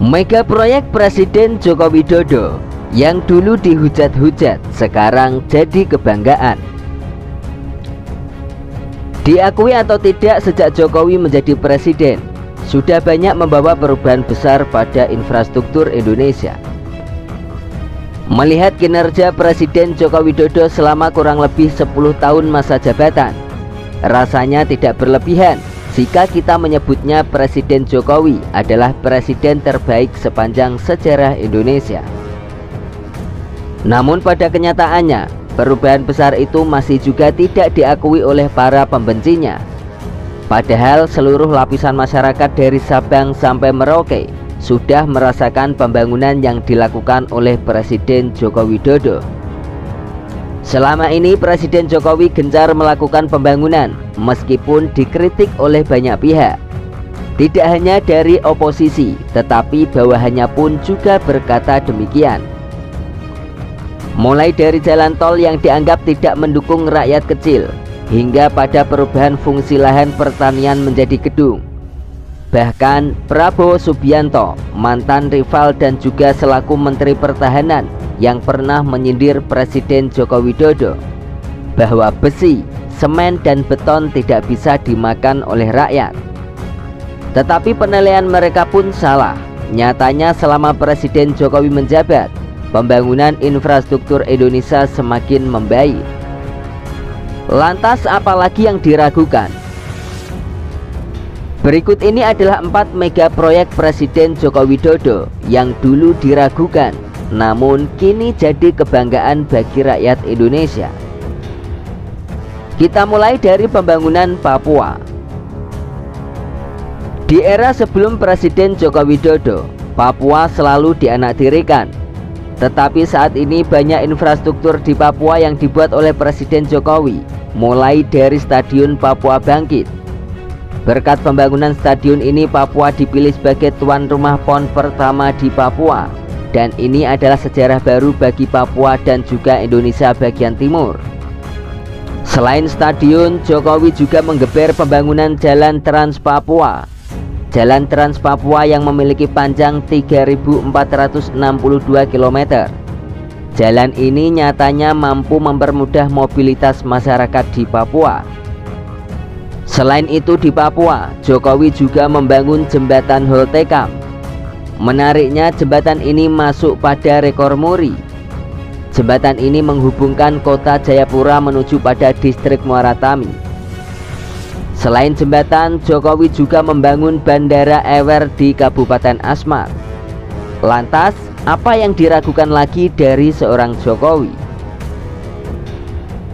Mega proyek Presiden Joko Widodo yang dulu dihujat-hujat sekarang jadi kebanggaan. Diakui atau tidak, sejak Jokowi menjadi presiden sudah banyak membawa perubahan besar pada infrastruktur Indonesia. Melihat kinerja Presiden Joko Widodo selama kurang lebih 10 tahun masa jabatan, rasanya tidak berlebihan jika kita menyebutnya Presiden Jokowi adalah presiden terbaik sepanjang sejarah Indonesia. Namun pada kenyataannya, perubahan besar itu masih juga tidak diakui oleh para pembencinya. Padahal seluruh lapisan masyarakat dari Sabang sampai Merauke sudah merasakan pembangunan yang dilakukan oleh Presiden Joko Widodo. Selama ini Presiden Jokowi gencar melakukan pembangunan meskipun dikritik oleh banyak pihak. Tidak hanya dari oposisi, tetapi bawahannya pun juga berkata demikian. Mulai dari jalan tol yang dianggap tidak mendukung rakyat kecil, hingga pada perubahan fungsi lahan pertanian menjadi gedung. Bahkan Prabowo Subianto, mantan rival dan juga selaku Menteri Pertahanan, yang pernah menyindir Presiden Joko Widodo bahwa besi, semen dan beton tidak bisa dimakan oleh rakyat. Tetapi penilaian mereka pun salah. Nyatanya selama Presiden Jokowi menjabat, pembangunan infrastruktur Indonesia semakin membaik. Lantas apalagi yang diragukan? Berikut ini adalah 4 mega proyek Presiden Joko Widodo yang dulu diragukan, namun kini jadi kebanggaan bagi rakyat Indonesia. Kita mulai dari pembangunan Papua. Di era sebelum Presiden Joko Widodo, Papua selalu dianaktirikan. Tetapi saat ini banyak infrastruktur di Papua yang dibuat oleh Presiden Jokowi, mulai dari Stadion Papua Bangkit. Berkat pembangunan stadion ini, Papua dipilih sebagai tuan rumah PON pertama di Papua. Dan ini adalah sejarah baru bagi Papua dan juga Indonesia bagian timur. Selain stadion, Jokowi juga menggeber pembangunan Jalan Trans Papua. Jalan Trans Papua yang memiliki panjang 3.462 km. Jalan ini nyatanya mampu mempermudah mobilitas masyarakat di Papua. Selain itu di Papua, Jokowi juga membangun jembatan Holtekam. Menariknya, jembatan ini masuk pada rekor muri. Jembatan ini menghubungkan kota Jayapura menuju pada distrik Muara Tami. Selain jembatan, Jokowi juga membangun Bandara Ewer di Kabupaten Asmat. Lantas, apa yang diragukan lagi dari seorang Jokowi?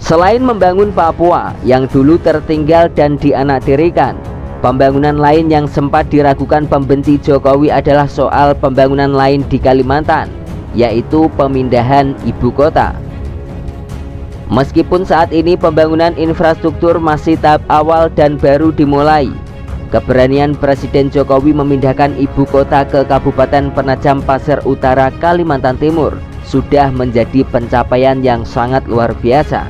Selain membangun Papua yang dulu tertinggal dan dianaktirikan, pembangunan lain yang sempat diragukan pembenci Jokowi adalah soal pembangunan lain di Kalimantan, yaitu pemindahan ibu kota. Meskipun saat ini pembangunan infrastruktur masih tahap awal dan baru dimulai, keberanian Presiden Jokowi memindahkan ibu kota ke Kabupaten Penajam Pasir Utara, Kalimantan Timur sudah menjadi pencapaian yang sangat luar biasa.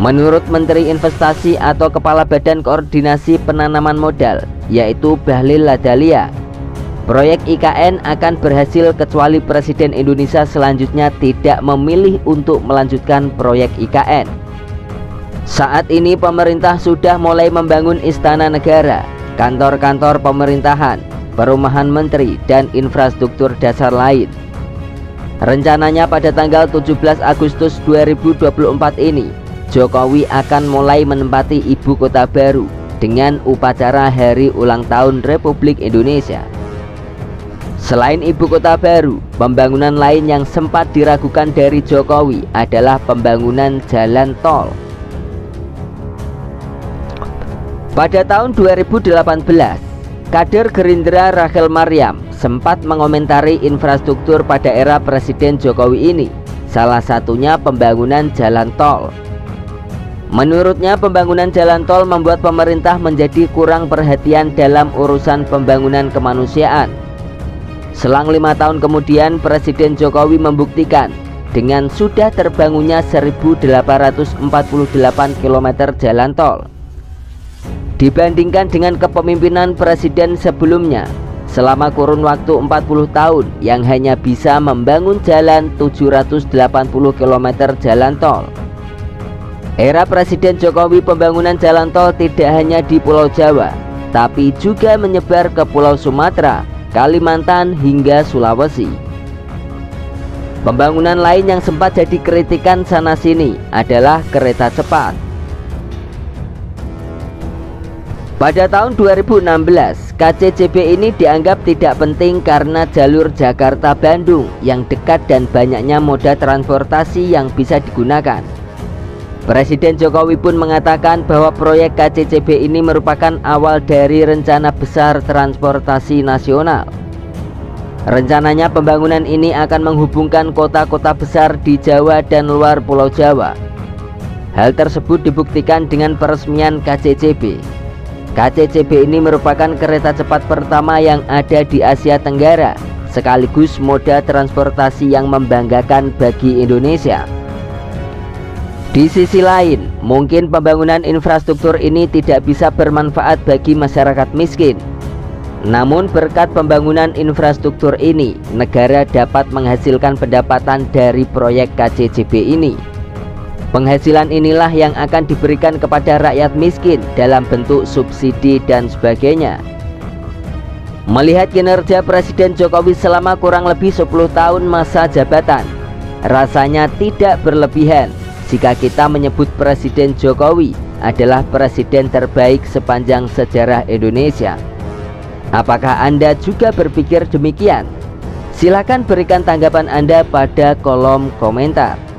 Menurut Menteri Investasi atau Kepala Badan Koordinasi Penanaman Modal, yaitu Bahlil Lahadalia, proyek IKN akan berhasil kecuali Presiden Indonesia selanjutnya tidak memilih untuk melanjutkan proyek IKN. Saat ini pemerintah sudah mulai membangun istana negara, kantor-kantor pemerintahan, perumahan menteri, dan infrastruktur dasar lain. Rencananya pada tanggal 17 Agustus 2024 ini, Jokowi akan mulai menempati ibu kota baru dengan upacara Hari Ulang Tahun Republik Indonesia. Selain ibu kota baru, pembangunan lain yang sempat diragukan dari Jokowi adalah pembangunan jalan tol. Pada tahun 2018, kader Gerindra Rachel Maryam sempat mengomentari infrastruktur pada era Presiden Jokowi ini, salah satunya pembangunan jalan tol. Menurutnya, pembangunan jalan tol membuat pemerintah menjadi kurang perhatian dalam urusan pembangunan kemanusiaan. Selang 5 tahun kemudian, Presiden Jokowi membuktikan dengan sudah terbangunnya 1.848 km jalan tol. Dibandingkan dengan kepemimpinan presiden sebelumnya, selama kurun waktu 40 tahun yang hanya bisa membangun jalan 780 km jalan tol. Era Presiden Jokowi pembangunan jalan tol tidak hanya di Pulau Jawa, tapi juga menyebar ke Pulau Sumatera, Kalimantan hingga Sulawesi. Pembangunan lain yang sempat jadi kritikan sana-sini adalah kereta cepat. Pada tahun 2016, KCJB ini dianggap tidak penting karena jalur Jakarta-Bandung yang dekat dan banyaknya moda transportasi yang bisa digunakan. Presiden Jokowi pun mengatakan bahwa proyek KCJB ini merupakan awal dari rencana besar transportasi nasional. Rencananya pembangunan ini akan menghubungkan kota-kota besar di Jawa dan luar Pulau Jawa. Hal tersebut dibuktikan dengan peresmian KCJB. KCJB ini merupakan kereta cepat pertama yang ada di Asia Tenggara, sekaligus moda transportasi yang membanggakan bagi Indonesia. Di sisi lain, mungkin pembangunan infrastruktur ini tidak bisa bermanfaat bagi masyarakat miskin. Namun berkat pembangunan infrastruktur ini, negara dapat menghasilkan pendapatan dari proyek KCJB ini. Penghasilan inilah yang akan diberikan kepada rakyat miskin dalam bentuk subsidi dan sebagainya. Melihat kinerja Presiden Jokowi selama kurang lebih 10 tahun masa jabatan, rasanya tidak berlebihan jika kita menyebut Presiden Jokowi adalah presiden terbaik sepanjang sejarah Indonesia. Apakah Anda juga berpikir demikian? Silakan berikan tanggapan Anda pada kolom komentar.